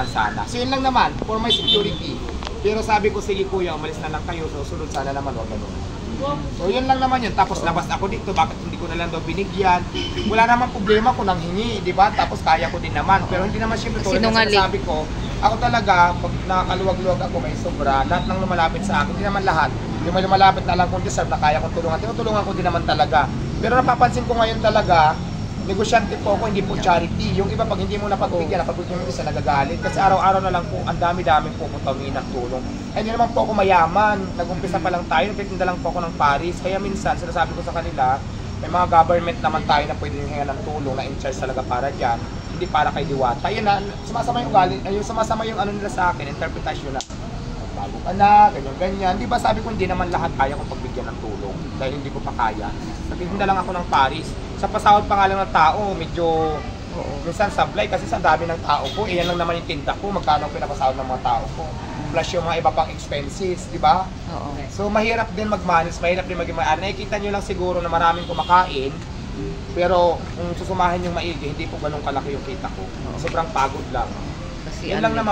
naman sana. So yun lang naman, for my security. Pero sabi ko, sige kuya, umalis na lang kayo, susunod sana naman, wag ganun. So yun lang naman yun, tapos labas ako dito, bakit hindi ko na lang daw binigyan? Wala naman problema kung nang hingi, di ba? Tapos kaya ko din naman, pero hindi naman siyempre tulad na sinasabi ko, ako talaga, pag nakakaluwag-luwag ako may sobra, lahat ng lumalapit sa akin, hindi naman lahat. Yung may lumalapit na lang kung deserve na kaya kong tulungan, tinutulungan ko din naman talaga. Pero napapansin ko ngayon talaga, negosyante po ako, hindi po charity. Yung iba pag hindi mo napagbigyan, napagbigyan mo isa nagagalit. Kasi araw-araw na lang po, ang dami-daming po pupunta ng tulong. Ay, hindi naman po ako mayaman. Nag-umpisa pa lang tayo, nagtitinda lang po ako ng Paris. Kaya minsan, sinasabi ko sa kanila, may mga government naman tayo na pwede hinga ng tulong na in charge talaga para dyan. Hindi para kay Diwata. Yun na, sumasama yung galit, yung sumasama yung ano nila sa akin, interpretation na bago ka na, ganyan-ganyan. Di ba sabi ko, hindi naman lahat kaya kong pagbigyan ng tulong dahil hindi ko pa kaya. Nagtitinda lang ako ng Paris. Sa pasahod pa nga lang ng tao, medyo minsan sablay kasi sa dami ng tao ko. Iyan lang naman yung tinta ko, magkano ang pinapasahod ng mga tao ko. Plus yung mga iba pang expenses, di ba? So mahirap din mag-manage, mahirap din mag-manage. Nakikita nyo lang siguro na maraming kumakain, pero kung susumahin yung maigi, hindi po ganun kalaki yung kita ko. Sobrang pagod lang. Yan lang naman.